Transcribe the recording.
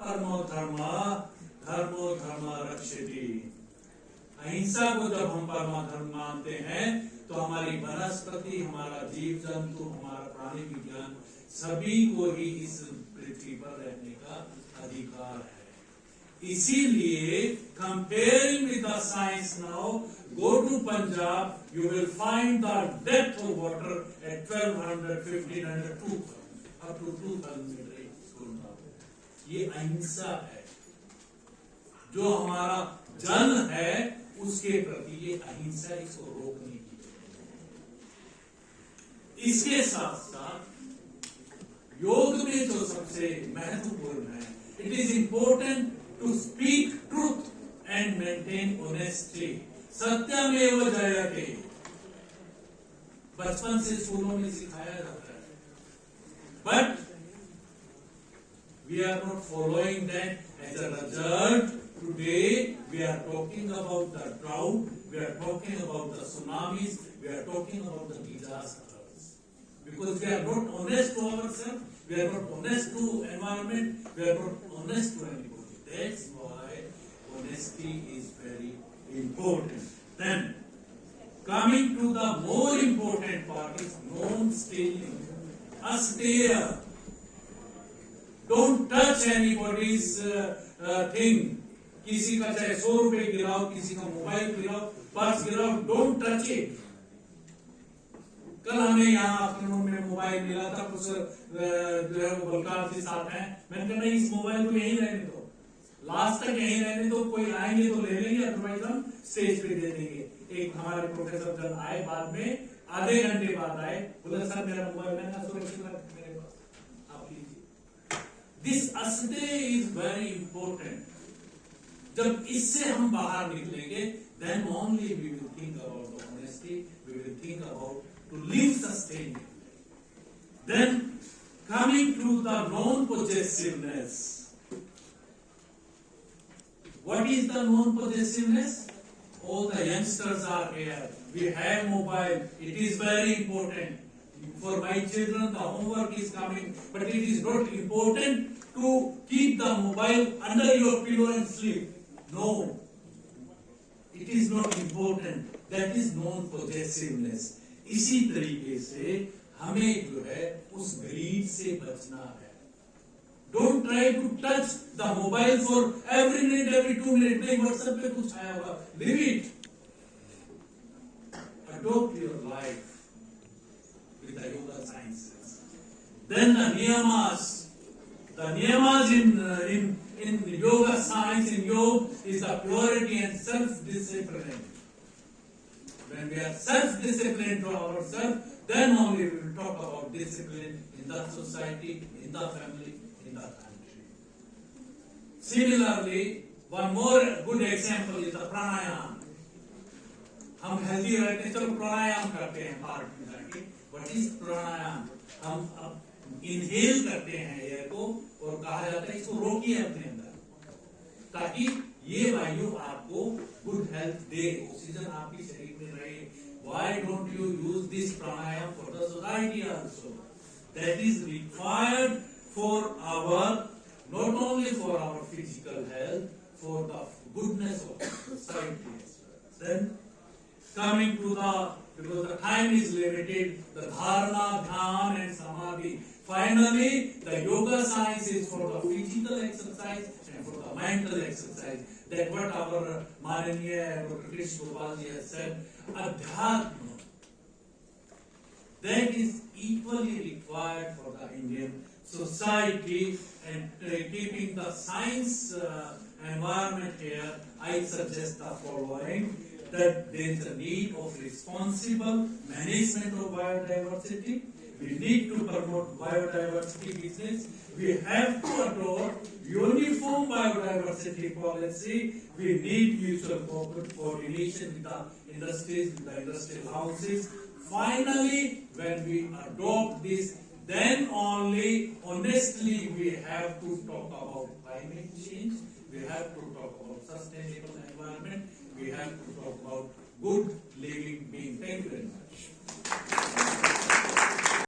परमो धर्म धर्मो धर्म रक्षति। अहिंसा को जब हम परम धर्म मानते हैं तो हमारी वनस्पति, हमारा जीव जंतु, हमारा प्राणी विज्ञान सभी को ही इस पृथ्वी पर रहने का अधिकार है। इसीलिए comparing with the science now, go to Punjab, you will find the depth of water at 1200, 1500, 2000, up to 2000 meter. ये अहिंसा है। जो हमारा जन है उसके प्रति ये अहिंसा, इसको रोकने की। इसके साथ साथ योग में जो सबसे महत्वपूर्ण है, it is important to speak truth and maintain honesty. सत्यमेव जयते बचपन से स्कूलों में सिखाया जाता है, but we are not following that. As a result, today we are talking about the drought, we are talking about the tsunamis, we are talking about the disasters. Because we are not honest to ourselves, we are not honest to environment, we are not honest to anybody. That's why honesty is very important. Then, coming to the more important part is non-stealing. Asteya. Don't touch anybody's thing. किसी का चाहे 100 रुपए गिराओ, किसी का mobile गिराओ, purse गिराओ, don't touch it. कल हमें यहाँ आफ्टरनून में मोबाइल मिला था, कुछ जो है वो बलकार के साथ हैं। मैंने कहा नहीं, इस मोबाइल को यहीं रहने दो, लास्ट तक यहीं रहने दो, कोई आएंगे तो ले लेंगे, अदरवाइज हम स्टेज पे दे देंगे। एक हमारे प्रोफेसर जन आए, बाद में आधे घंटे बाद आए, बोले सर मेरा मोबाइल मैंने सुरक्षित रखा मेरे पास, आप लीजिए। This asde is very important. जब इससे हम बाहर निकलेंगे, then only we will think about the honesty, we will think about to live sustainably. Then coming to the non-possessiveness. What is the non-possessiveness? All the youngsters are here. We have mobile. It is very important. For my children, the homework is coming, but it is not important to keep the mobile under your pillow and sleep. No, it is not important. That is non-possessiveness. इसी तरीके से हमें जो है उस greed से बचना है. Don't try to touch the mobile for every minute, every 2 minutes. नहीं, WhatsApp पे कुछ आया होगा, leave it. Adopt your life with the yoga sciences. Then the niyamas. The niyamas in yoga science, in yoga, is the purity and self-discipline. When we are self-disciplined to ourselves, then only we will talk about discipline in the society, in the family, in the country. Similarly, one more good example is the pranayama. हम healthy रहते हैं, चलो प्राणायाम करते हैं park में जाके। What is प्राणायाम? हम अब इनहेल करते हैं एयर को और कहा जाता है इसको रोकिए अपने अंदर, ताकि ये वायु आपको गुड हेल्थ दे, ऑक्सीजन आपके शरीर में रहे। Why don't you use this pranayam for the society also? That is required for our, not only for our physical health, for the goodness of society as well. Then coming to the, because the time is limited, the dharana, dhyan and samadhi. Finally, the yoga science is for the physical exercise and for the mental exercise. That what our Mananiya Dr. Krishna Gopal ji has said, adhyatma. That is equally required for the Indian society, and keeping the science environment here, I suggest the following. That there is a need of responsible management of biodiversity. We need to promote biodiversity business. We have to adopt uniform biodiversity policy. We need mutual coordination with the industries, with the industrial houses. Finally, when we adopt this, then only honestly we have to talk about climate change. We have to talk about sustainable environment. We have to talk about good living being. Thank you very much.